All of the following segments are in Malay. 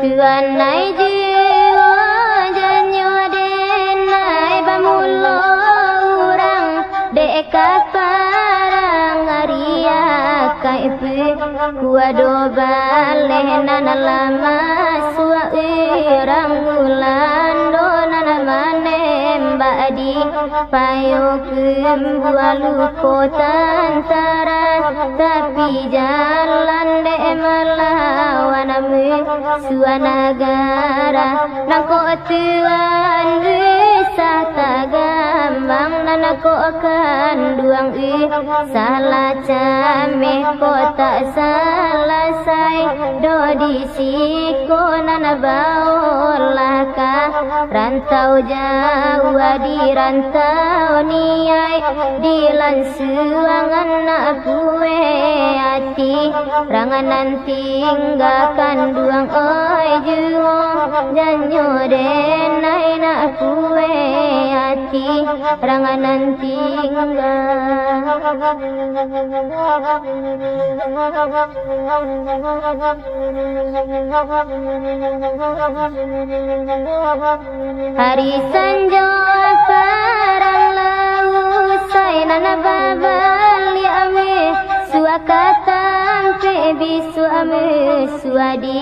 Tuan nai jiwa janyo den nai bamulo urang dekat parang aria kaipu kuado baleh nana lama sua urang ulan do nana manem badi payo kembualu kotantara tapi jalan de melawan ame suanagara nangko tuan wisata gambang nanako akan duang salah came ko tak salah sai do di siko nana baolah ka rantau jauh di rantau niai di lansuangan nak kue hati ranganan tinggalkan duang oi juo janyo denai nak kue hati ranganan hari sanjo parang lau sai nana babali ame suakatam pe bisu ame suadi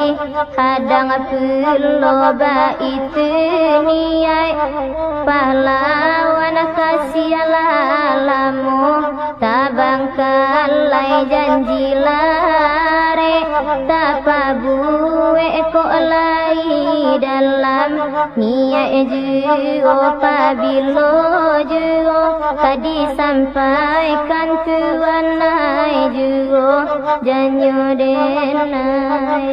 hadang peloba itu niai pahlawan kasialalamu tabang kalai janji lare tapa buwe ko lai dalam niai juo pabilo juo tadi sampaikan tuan nai juo janyo denai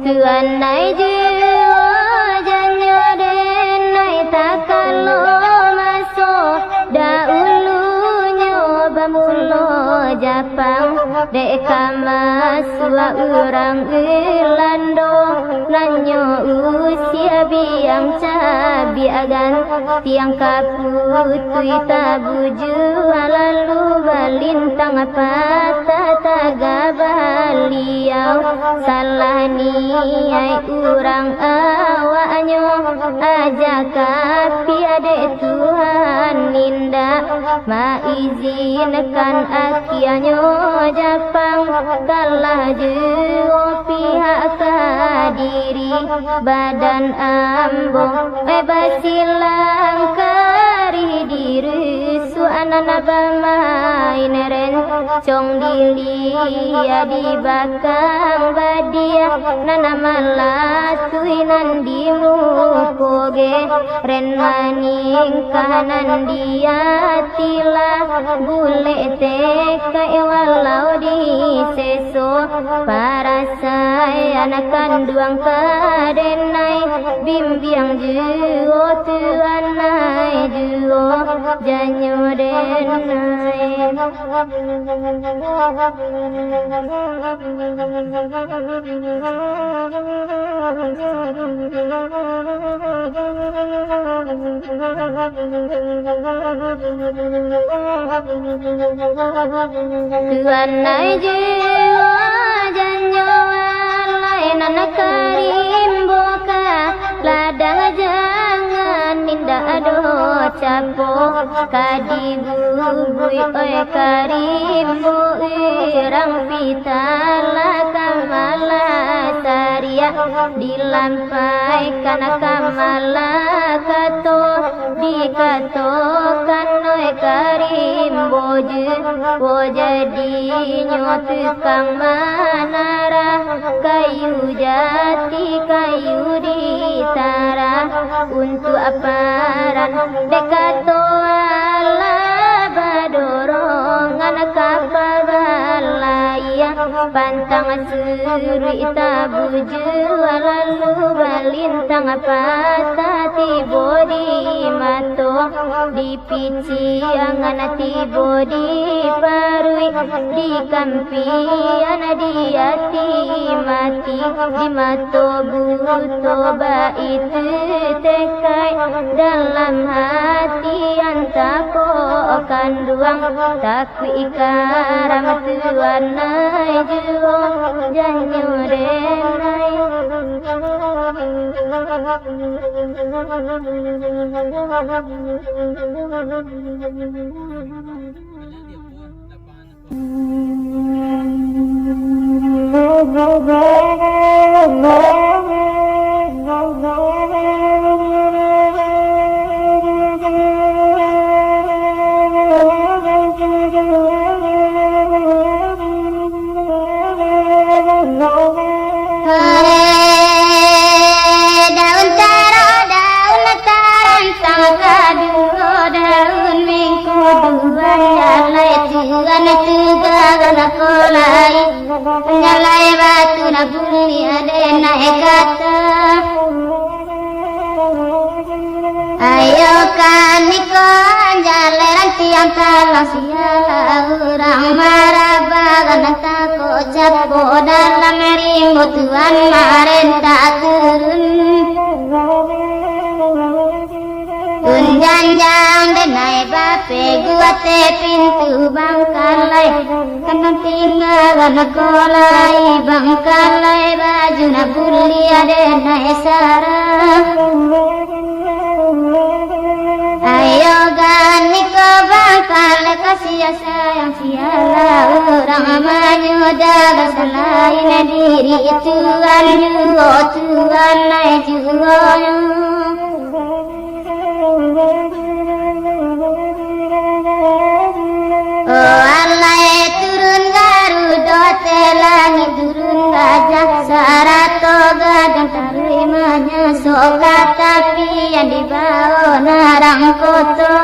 tuan nai juo janyo denai takalo maso daulunya bamulo Japang deka masua urang ilando nanyo usia biang cabi agan tiang kaputui tabuju lalu balintang patah taga baliau salah niai urang awanyo aja kapi ade Tuhan ninda maizinkan akianyo Japang kalah juo pihak kadiri badan ambong basilang kari diri suanana bamain ren cong dilia di bakang badia nana malatui nandimu poge ren maning kanan dia tila bule teka walau di seso para saya anakan duang kadenai bimbiang juo tuan nai juo janyo denai tuan nai juo janyo alai nana karim boka ladang jangan ninda ado capo kadibubui oi karim irang pitala kamala taria dilampaikan kamala kato dikatokan oi karim boju jadi nyotukang manara kayu jati kayu ditara untuk aparan dekato ala badorongan kapal balaya pantang suri tabuju lalu balintang patah tibodi mato dipici angan tibodi parui di kampian di hati mati di mato buto itu tekai dalam hati antako kanduang takwi ikaram tuan nai juo janyo denai nyalai batu na bumi ada naik kata ayo kan nikon jaleran tiang talang siala orang marah bagan tako japo dalam rimbo tuan maren tak turun Unjanjang denai bape gua te pintu bangkalai kanang tinggalan kolai bangkalai baju na bulia denai sarang ayo gani ko bangkalai kasih sayang siala orang maju jaga selain diri Tuhan juo Tuhan nai juo Oh Allah turun garuda telangi turun gajah sarato gadang tarimanya soka tapi yang dibawa narang koto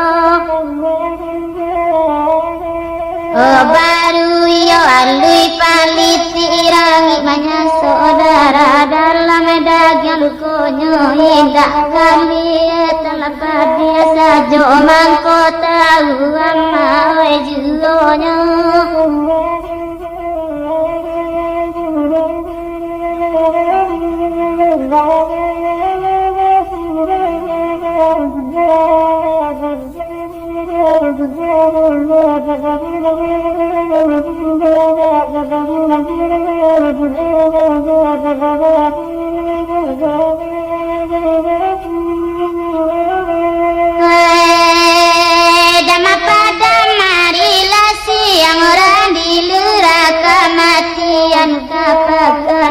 Oh baru yo alui paliti irangi banyak saudara dalam daging lukonyo indah kami terlepas biasa jo mangko tahu amai juonyo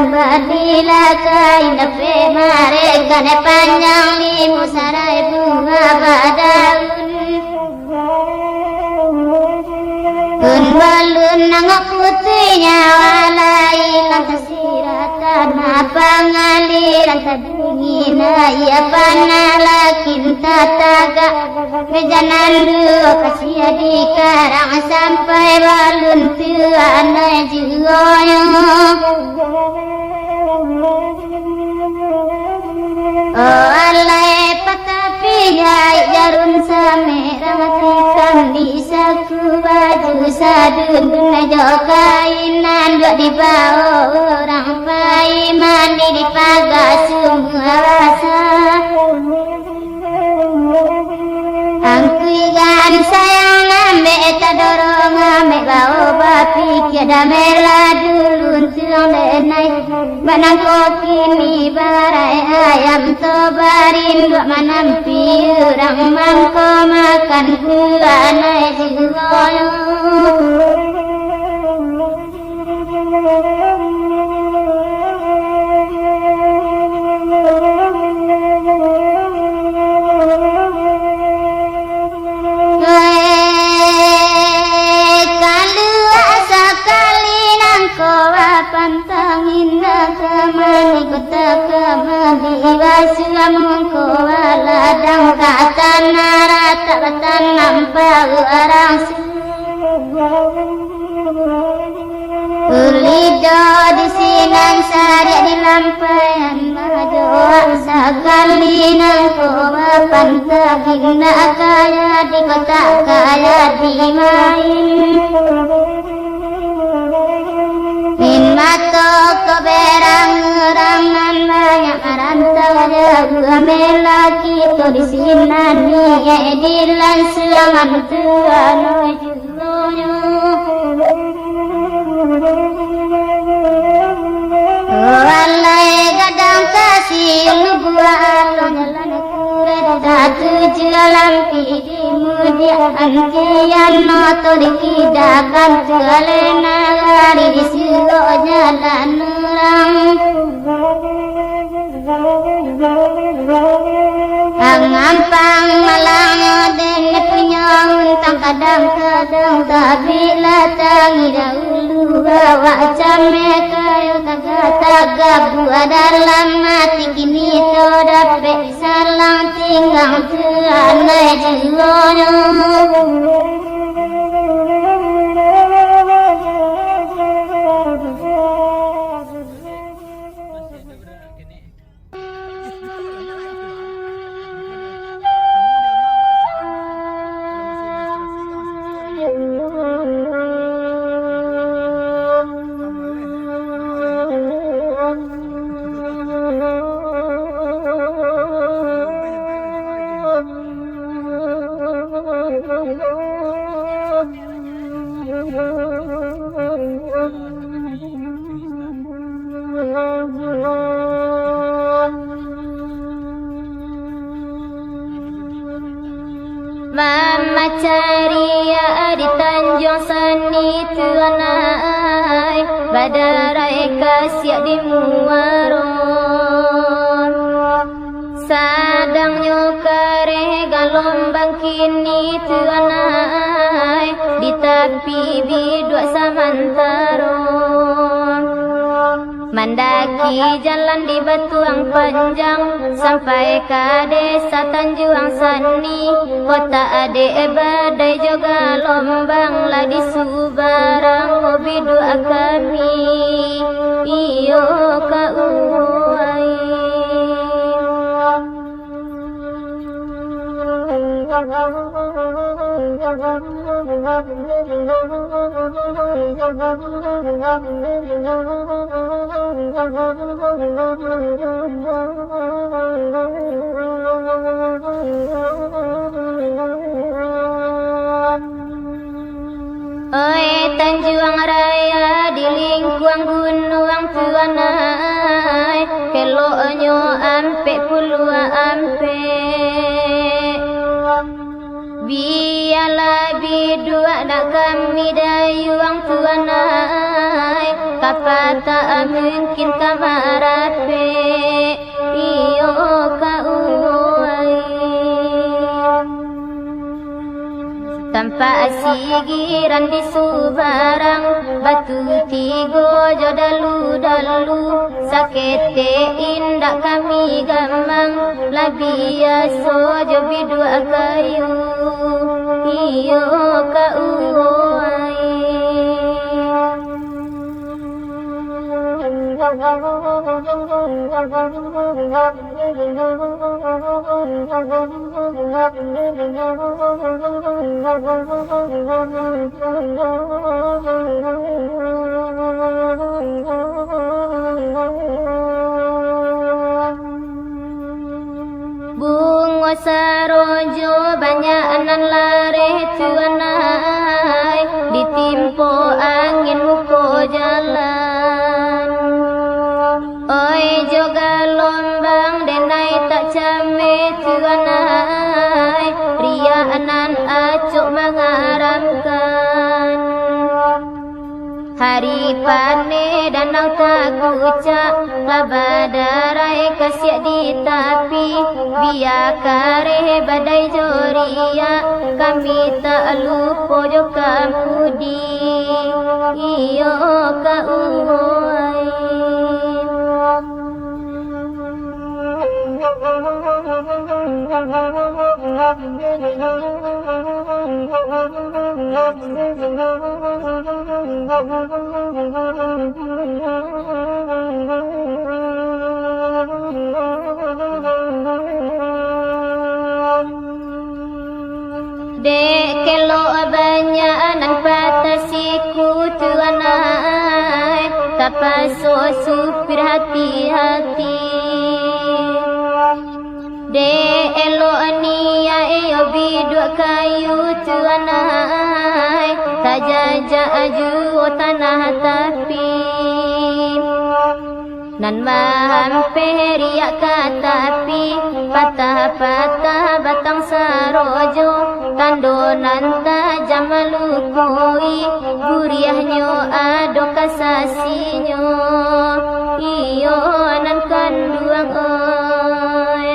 Badila kain dape mereka ne panjang limu sarai bunga badaun Kun balun nangok putihnya walai lantas siratan apa ngaliran tadingin ia panalakin tataga mejanan dua kasih di karang sampai balun tuan juoyo Oh Allah patapinya jarun samerang tikam di saku baju sadun jokainan dua di bawah orang pai mandi di pagar semua rasa angkuigan sayang ngambe tadorong ngambe bawa bapi kiada mela dulu tiang denai manang kokini barai ayam tobarin dua manampi orang mangko makan gula naik jigoyo pantangin nakamani kota kamani wasilamun ko waladang katan narata batan nampau arang Ulido di sinan sariak di lampayan majoak sekali nangko pantagin nak kaya di kota kaya di main min mato keberang rangan banyak rantau jago melaki to di sinan ni edilan selangan tuano junonya walai gadang kasih lubuan jalan kereta tujuan pidi mudia antian noto dikidakan tualena hari di silo jalan orang Angampang malang den punya untang kadang-kadang tapi latang dahulu bawa came kayu taga-taga buat dalam mati kini dapat salang tinggal tuanai jiwanya Mama caria di Tanjung Sani tuanai badarai kasih di Muaron sadang nyokare galombang kini tuanai di tepi bidua samantaron Mandaki jalan di Batuang Panjang sampai ke desa Tanjung Sani kota ade badai juga lombang lah di Subarang ngopi doa kami iyo kauai Oi Tanjung Raya di lingkuang gunung tuanai kelonyo ampe pulua ampe biala bidua nak kami dayuang tuanai kapata mungkin kamarape iyo kauai tanpa asigiran di Subarang batu tigo jodalu-dalu sakete indak kami gamang labia sojo bidua kayu iyo kauai Bunga sarojo banyak anan lare tuanai ditimpo angin muko jalan oi joga lombang denai tak came tuanai ria anan acuk mengaramkan hari pane danau tagucak labadarai kasih di tapi biar kare badai joria kami tak lupa jo kamudi iyo kauai Dek kelo banyak nan patasiku tuanai, tapaso supir hati-hati. Dek elo ania eyo biduk kayu tuanai, tak jajak aju tanah tapi. Nan mahampir riak katapi, patah-patah batang sarojo, tandonan tajam melukui, guriahnya ado kasasinyo, iyo nan kanduang oi.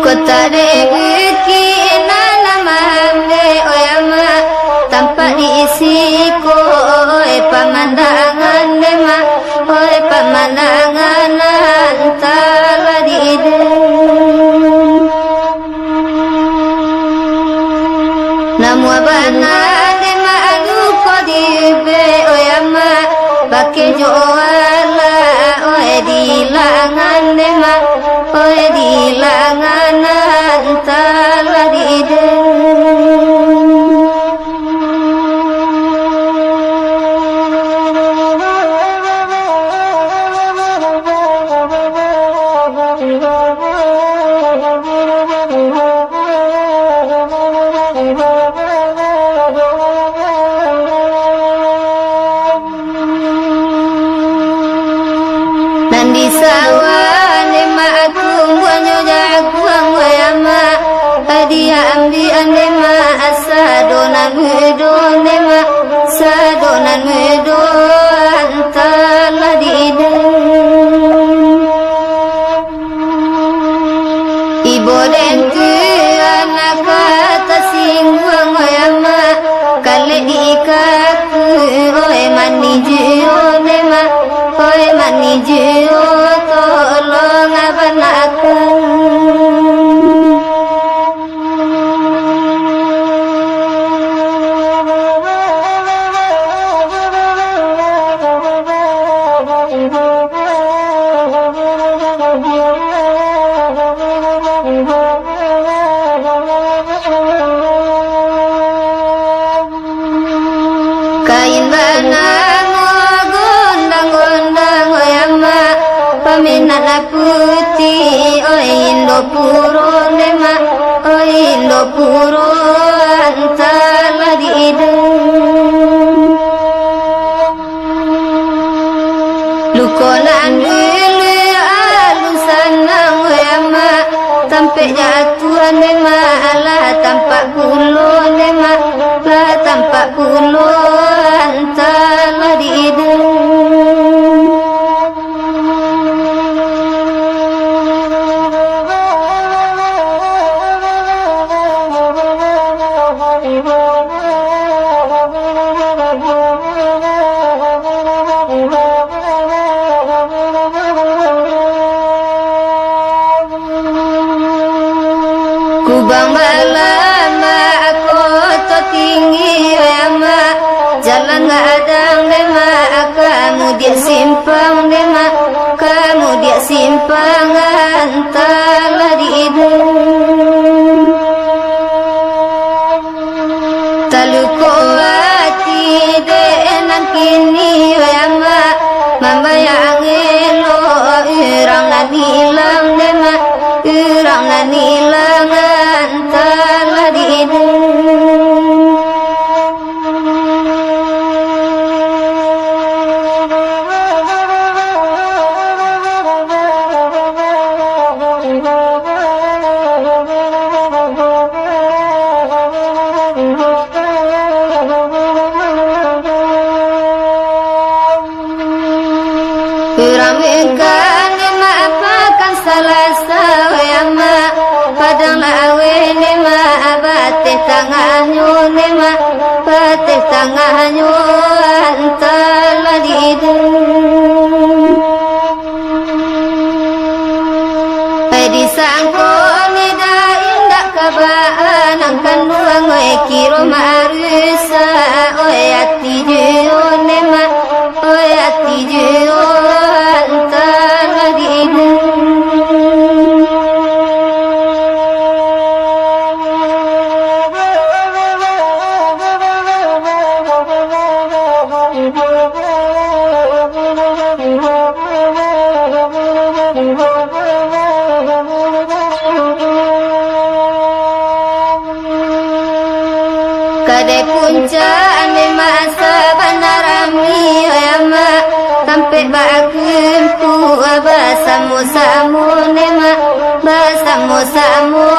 Kota deki nalamamde oyama tanpa diisi ko pemandangan dema pemandangan antara dide namu abana dema alu kodibe oyama pakai joala dilangan dema dilangan antara dide dan di sawah nema aku buanyo jaguang wayama hadiah amdi anema asadonan mudo nema sadonan mudo antala dide ibo den tu anak kata singguang wayama kale ikaku oe mani jio nema oe mani jio tolong aban aku kain banang gondang-gondang oyama paminana putih oi indo puro nema oi indo puro antala dide lukonan dulu alusan nang oyama sampai jatuhan nema ala tampak pulo nema lah tampak pulo antala dide kubang balama aku tinggi ama jalan ngadang dema kamu dia simpang dema kamu dia simpang antala dide taluko hati denan kini ama mama yang elo irang nan hilang dema irang nan hilang antala dide sampai puncak ni masa banarami ama sampai bagempu bersama-sama nema bersama-sama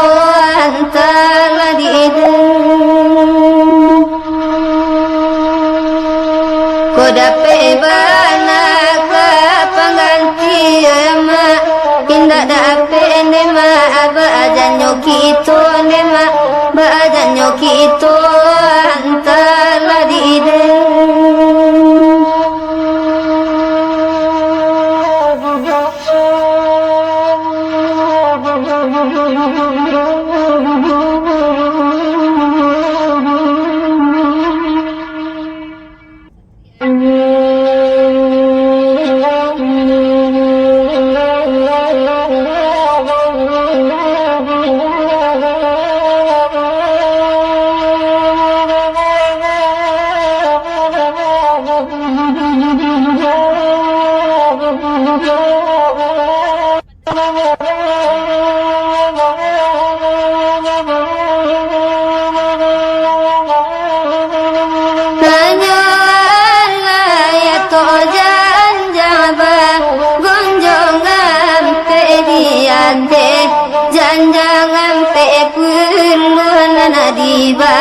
antara dideng ko dapat bana ke pengganti ama indah dapat nema bajanyo kita nema bajanyo kita antara dideng jangan pepun nadiba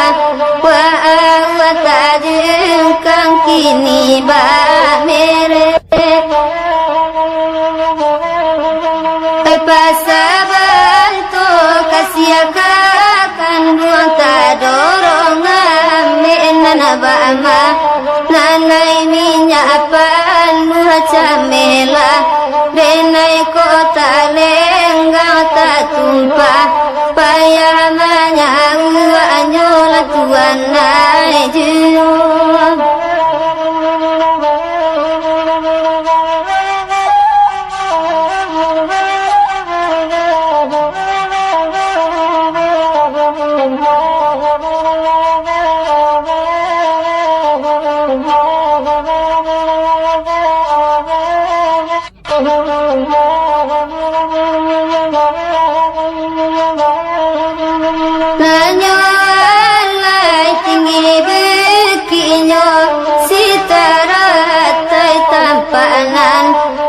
wa awatajeng kang kini ba mere pasabal to kasiakakan buang tadorongan menana bama nanai minyak pan muacamela denai kota lenggang tak tumpah payah manyang anyola tuan naik jua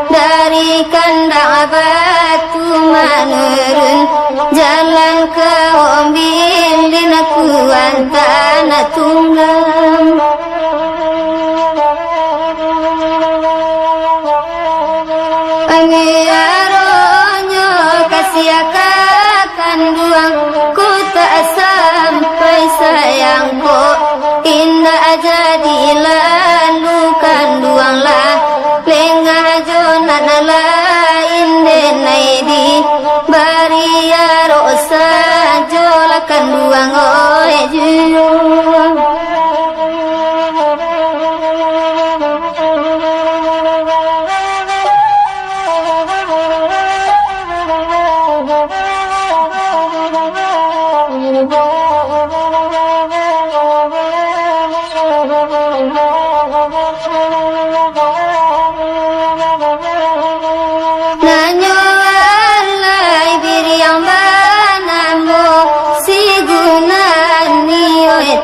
dari kandang batu menurun jalan ke ombil di nakuan tanah tunggang pengiaronyo kasiakakan buang ku tak sampai sayangku indah jadi lalu kan buanglah lengah jonan lain denai di baria rosa jolakan buang oe juang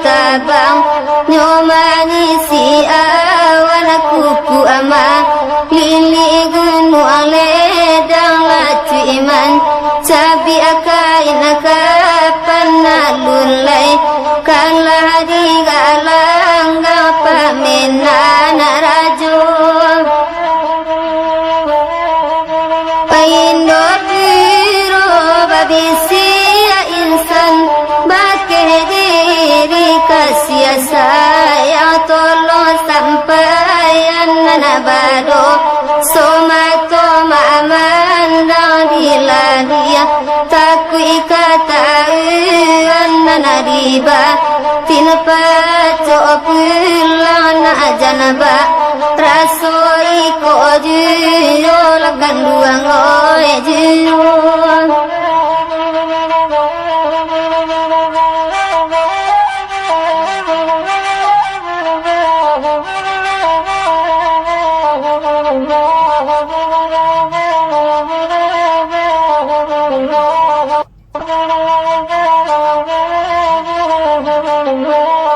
tabang nyomani si awan kuku ama lili gunung ledang lacu iman cabi akain akapan nalulai kalah di galang gapa menana rajo paindo biro babisi insan kasih sayang tolong sampaian nabado somato mamandang dilahia taku ikatauan nanadiba tinpaco pulang na janaba rasoi ko juyo lakan duang oe juyo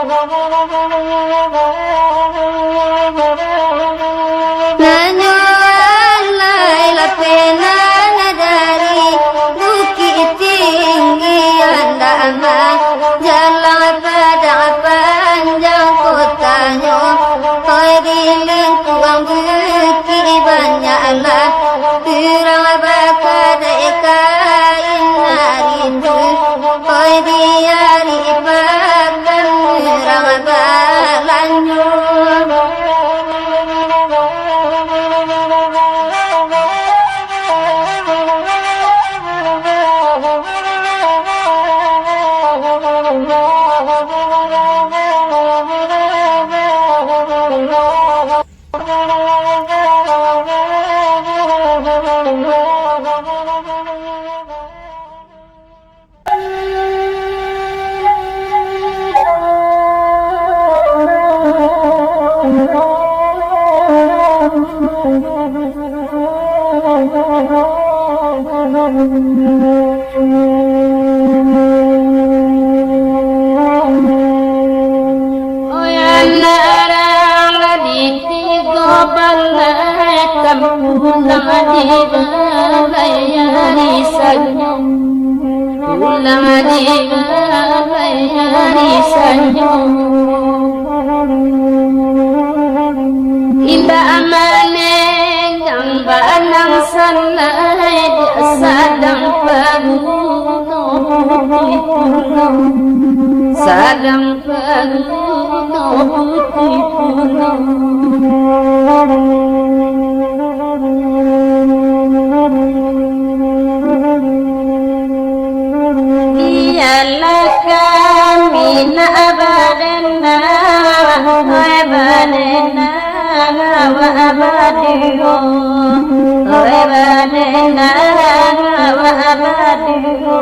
Thank you. yari pakan ramabalanyo Indah amane yang banang sanai sadang paguno sadang paguno putih puno iyalah kami na abadana abadana wa abadiho abadana wa abadiho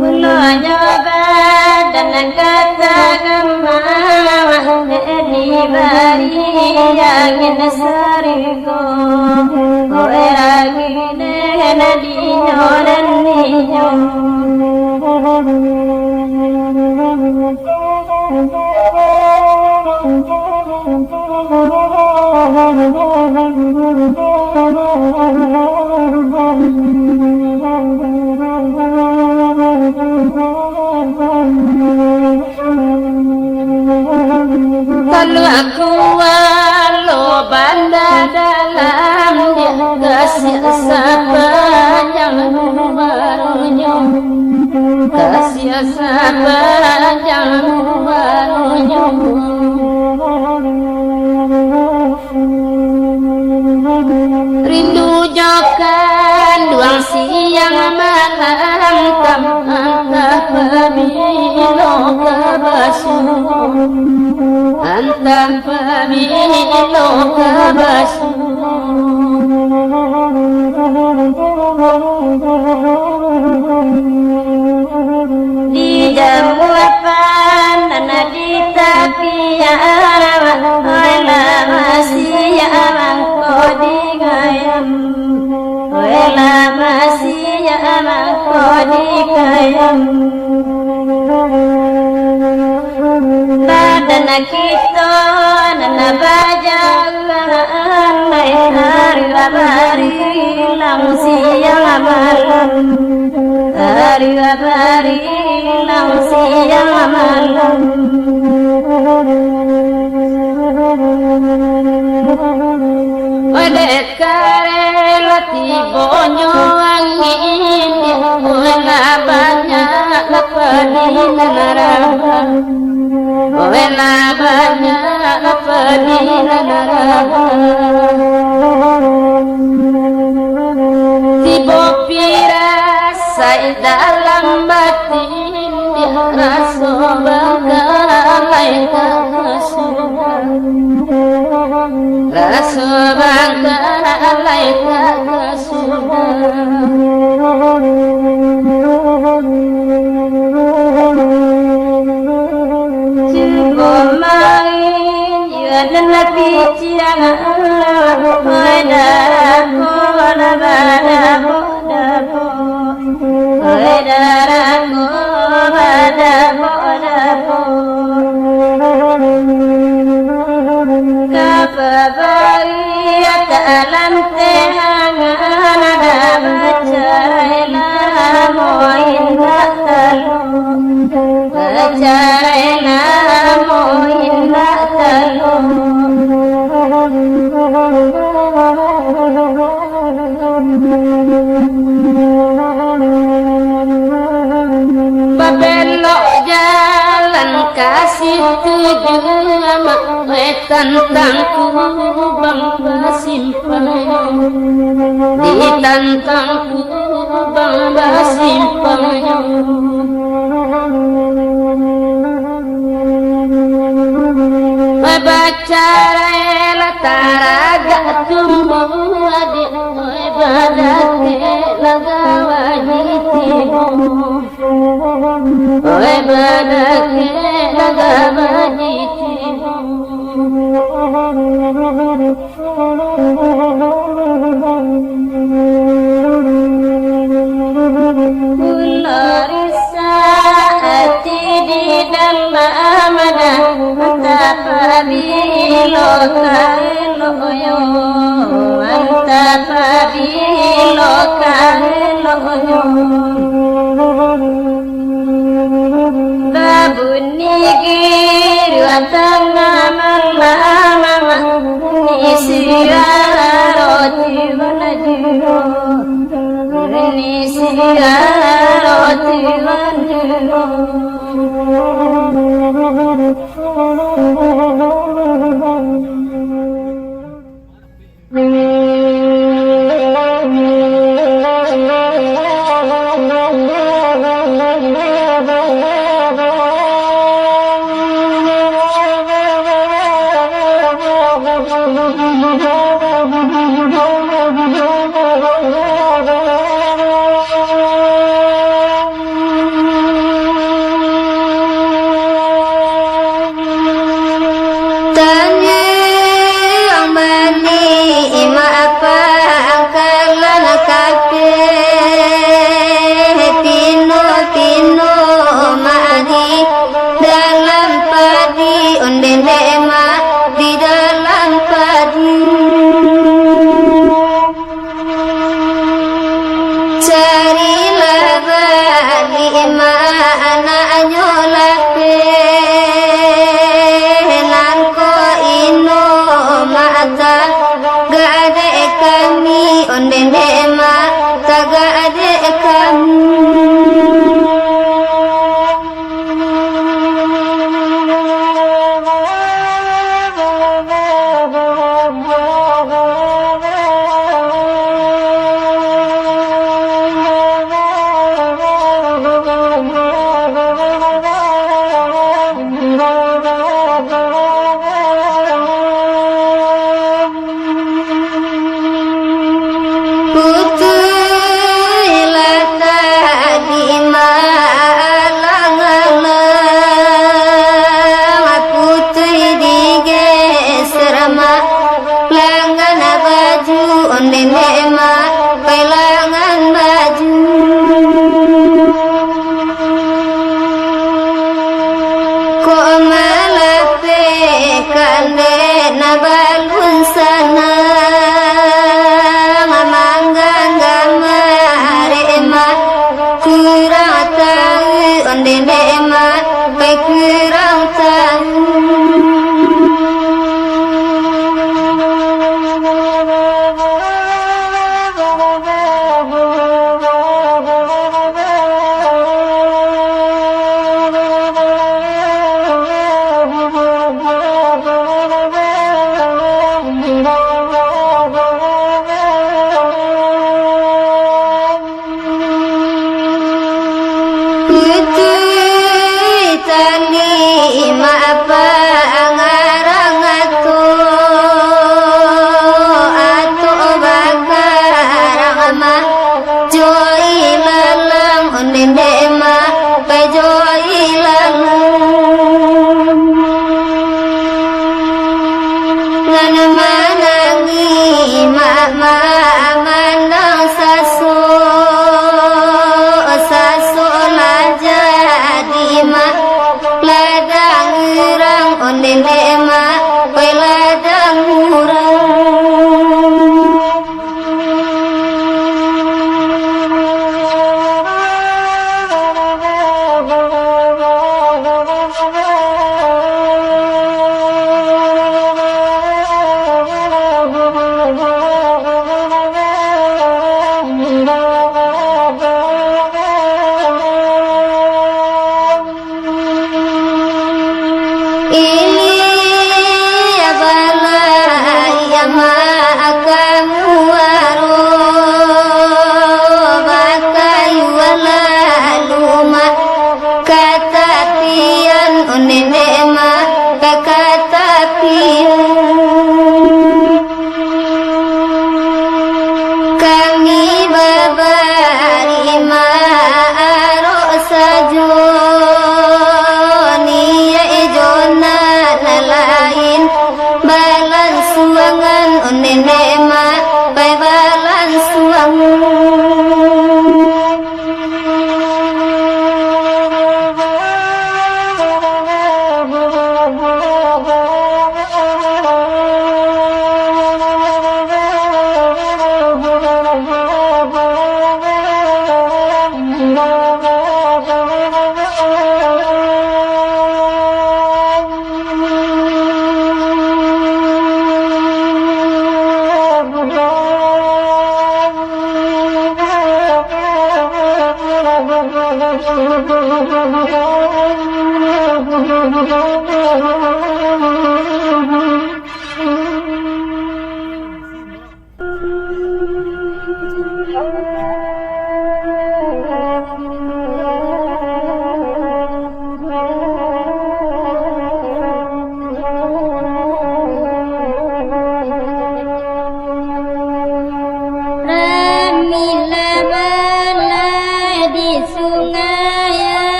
mulanya badana kata gama di bari yang nasarigo oragine nadiyo naniyo kalau aku walau bandar dalam dia kasih sepanjang barunya kasih sepanjang barunya rindu jokan duang siang malam tak pabilo kabasuh antang pabilo kabasuh di jamu apan nana di tapian wala masih amangko di gayam wala masih amangko di gayam badana kita nana bajangan nay hari labari lang siang malam hari labari lang siang malam ode karela tibonyo angin wala banyak pedinarahan wala banyak pedinarahan tibo pirasa dalam batin rasa bagai kasuhan rasa bagai kasuhan Nabi ciang ada kola badapo dapo ada ko badapo dapo kabari alam tehangan ada bacaila moin batalo bacaila moin batalo jama tantangku bangga simpang ditantangku bangga simpang bacara lataraga tumbuh adik badake lagawajiti oi badake lagawajiti Kularisa hati di dalam amada Antapabilo kaeloyo Antapabilo kaeloyo Babunigir Watangaman mama Nisirara roti wanajiro Nisirara roti wanajiro Tali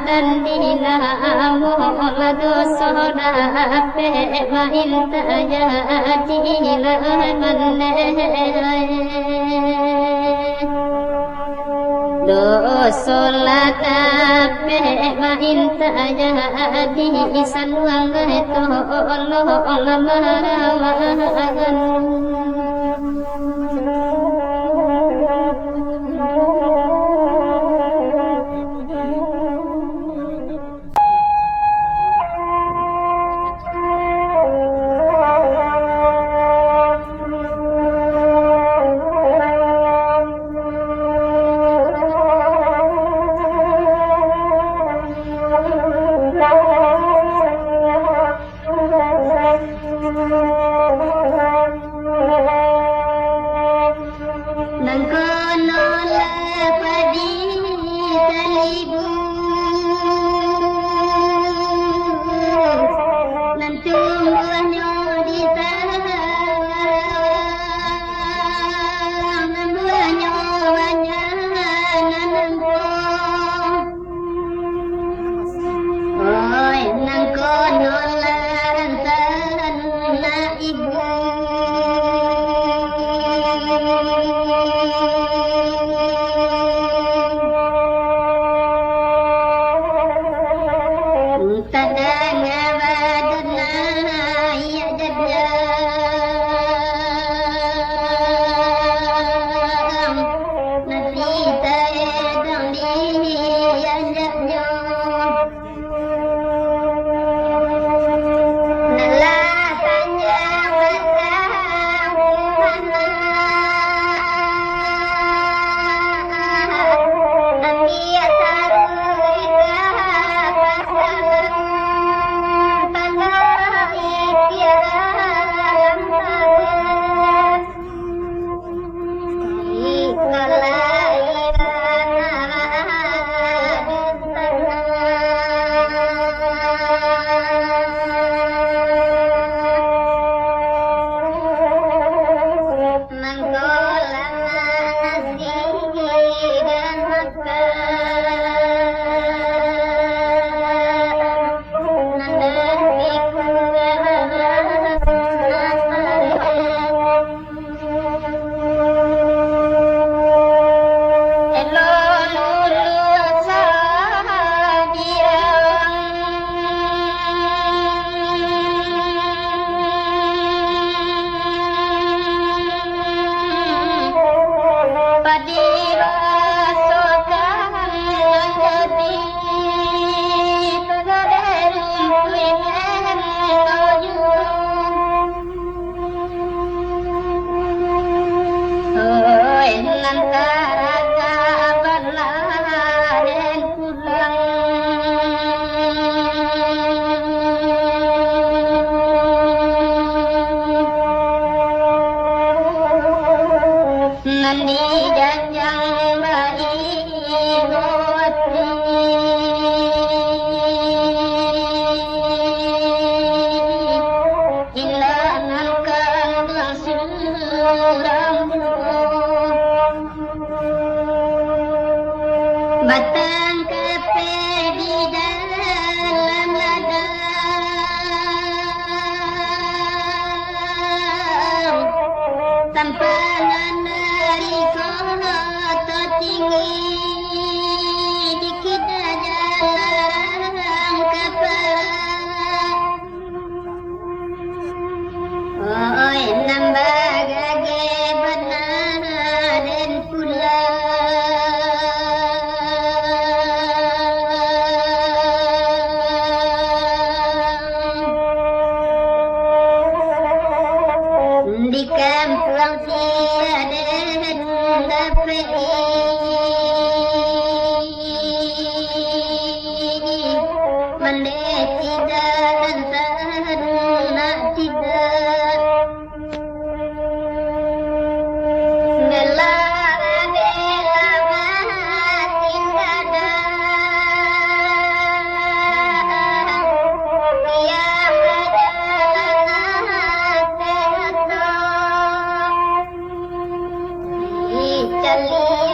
dan dina mola dosoda pe wa inta jadi manne dosolat pe wa inta jadi saluang to Allah marawan batang kepe di dalam ladang tampangan dari kota tinggi dikit jalan kepala oi nambah gage benar dan pulang di kampung tiada tapi mande tidak nak tidak bela makin ada yang berjalan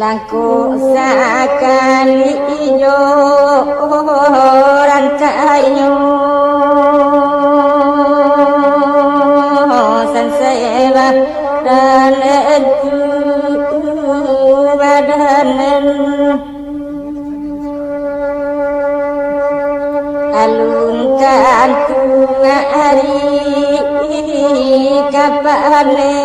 Langkuk sakali ijo rantainya sansaya dan itu badanan alun kantung hari kapane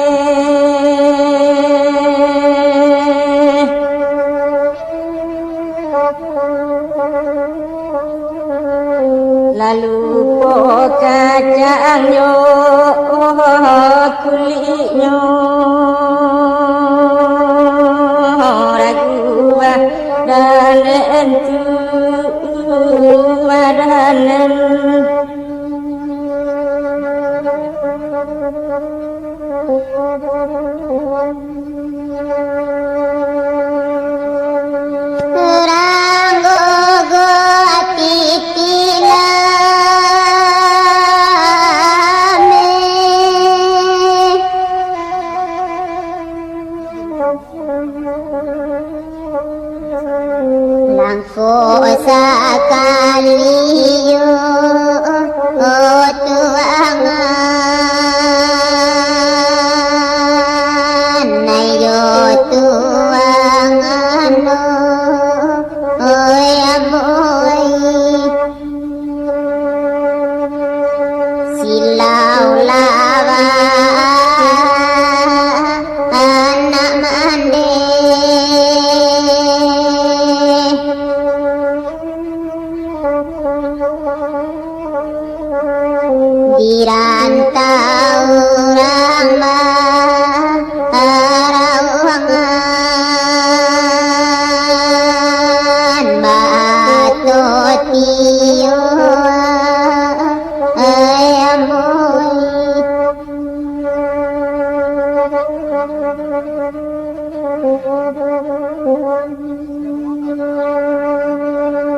lalu pokacangnya kulitnya ragu dan entu badanan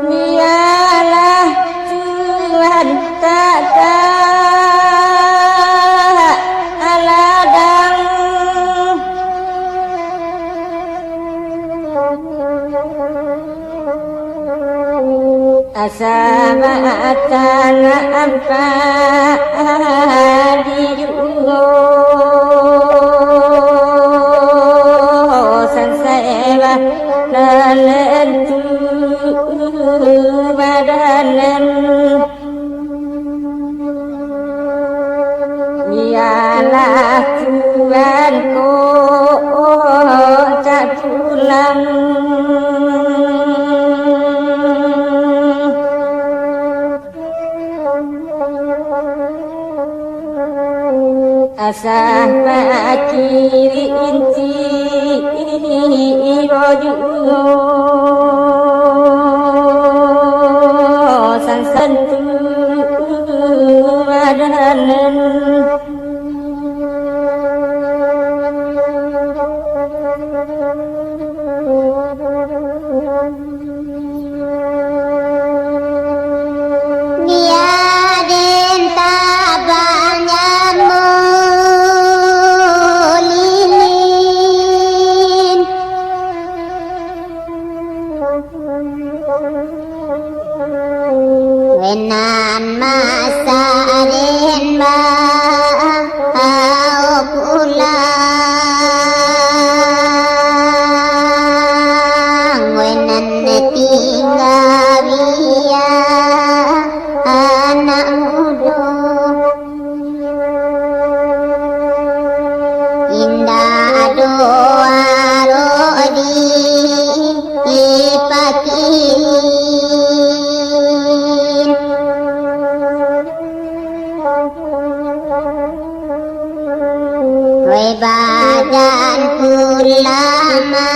Dialah Tuhan tak aladang asamatan apa dijugo sansaya badanan tu badanan ialah Tuhanku tak pulang asah pakiri inti roju sang sentu badanan Niaden tabanya mulilin Wenan masa aden mau pulang Wenan tinggal dia anak muda indah doa rodi lipatin we badan lama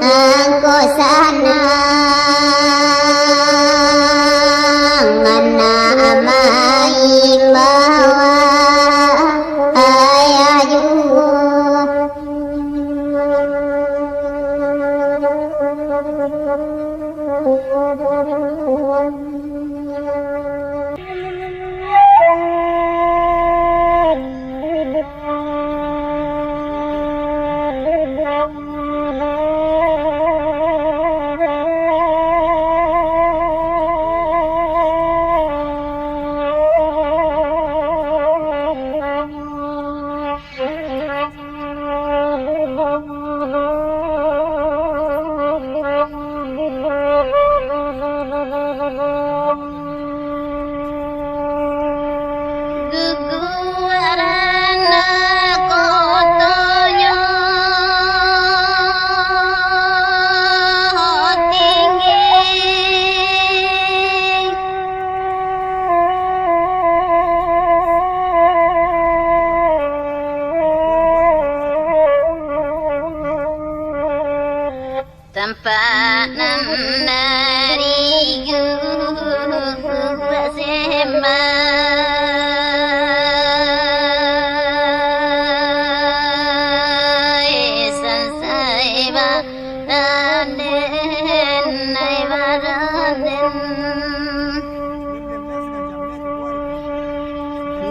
angko sana ngana amai bawa ayayu tempat dari gua semai sansai baraden nai baraden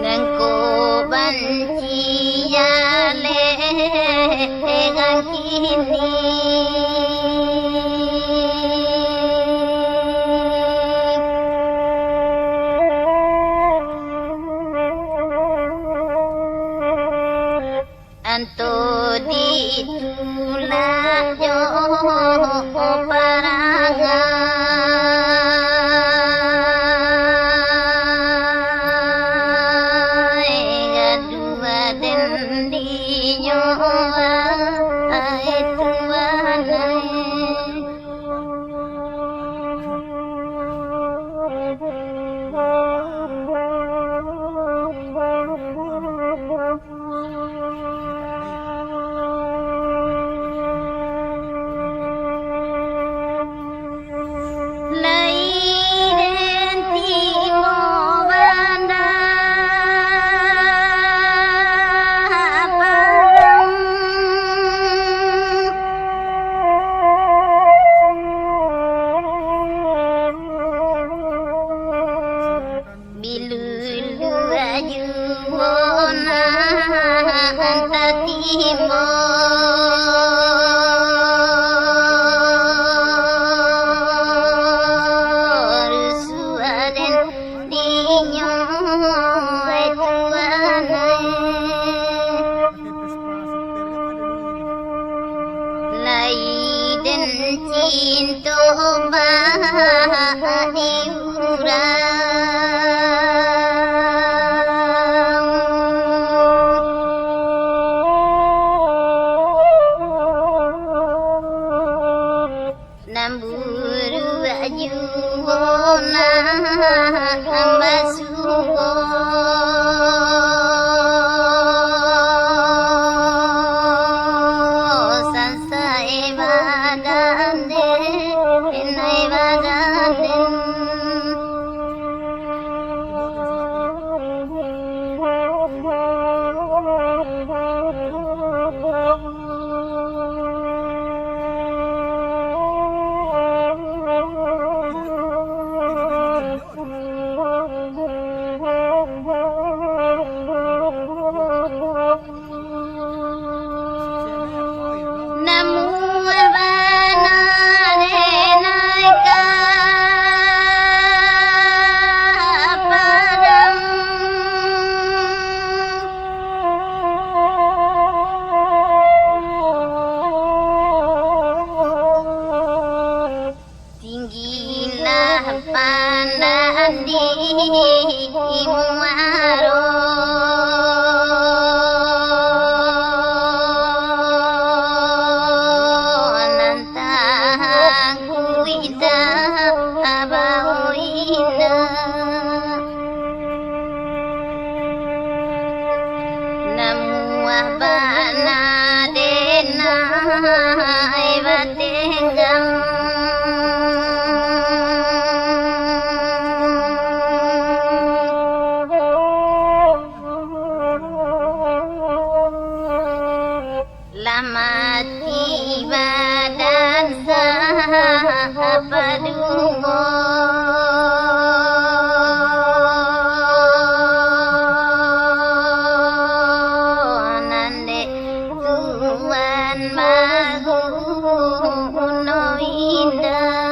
ngangko banci yale ngakini anto ditulak yo parangai gadua den dinyo ai tua pintu diurang namburu ajuona ambasugo sansa evadande enai Namo Banare Naika Param Tinggilah pandan di Muaro Lama tiba dan sahapadungo nande tuan maguno indah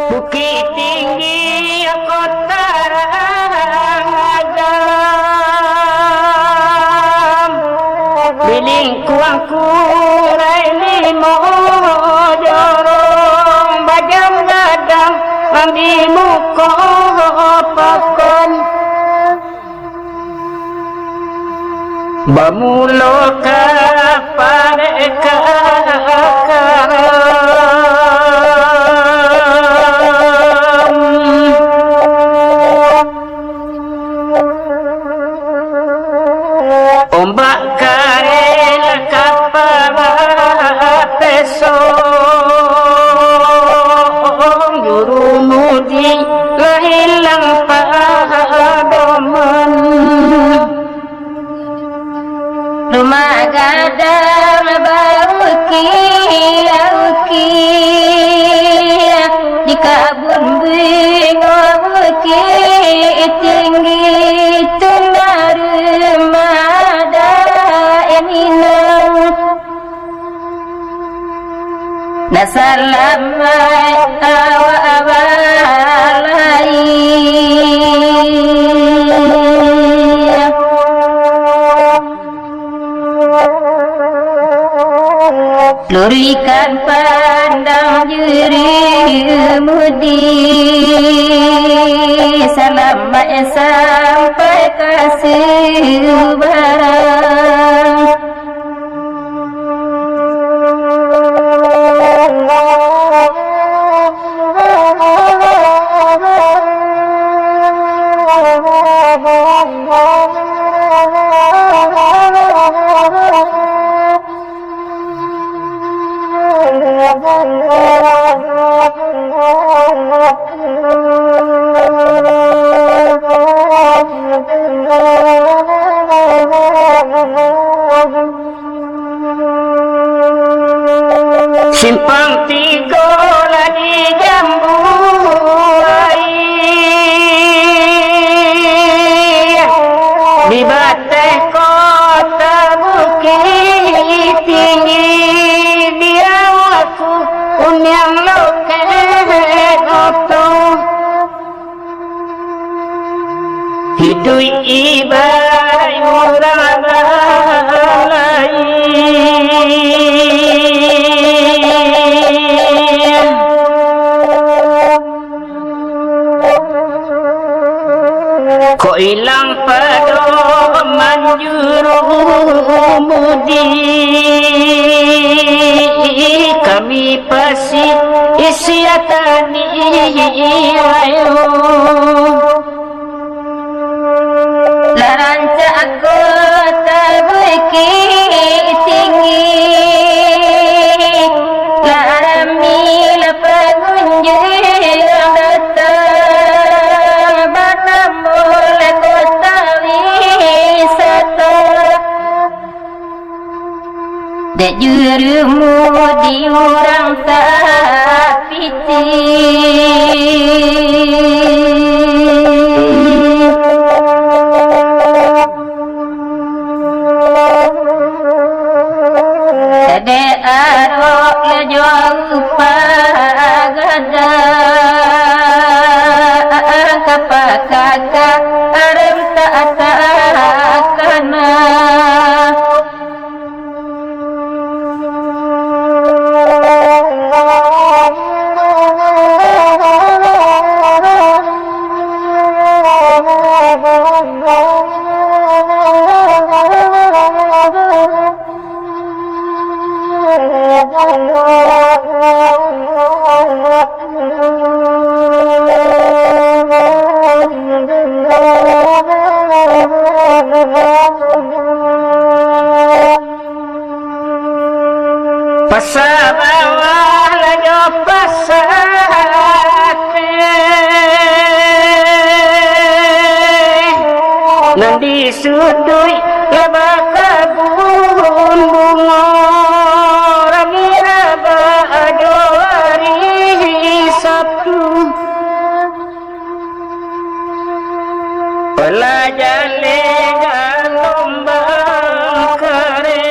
Bukit tinggi kota Rangajam, biling kuang kurai limo jorong, bajam gadang ambi muko pakon, bamulo ka pareka ombak karel kapal pesong juru mudi lahilang padoman rumah gadang bauki di kabun bingoki tinggi nasalamai awalai lurikan pandang juri mudi salam sampai kasih barang Simpang tiga lagi jambu air di batai kota Bukit Tinggi dia waktu unyang loket oto hidui ibai orang ko ilang pedoman juru mudi kami pasti isiatani ayo laranca aku terbukit tinggi larami lepengunjung datang banamul kota wisata dek jurumu diurang tak Ade arok lejong pagada kapakaka arem takana pasabawah lajo pasate nandi sudui labaka bun bungo ramiraba adori sabtu pelajale lomba kare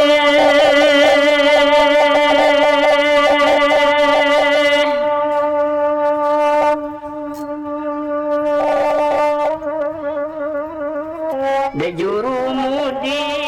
de juru mudi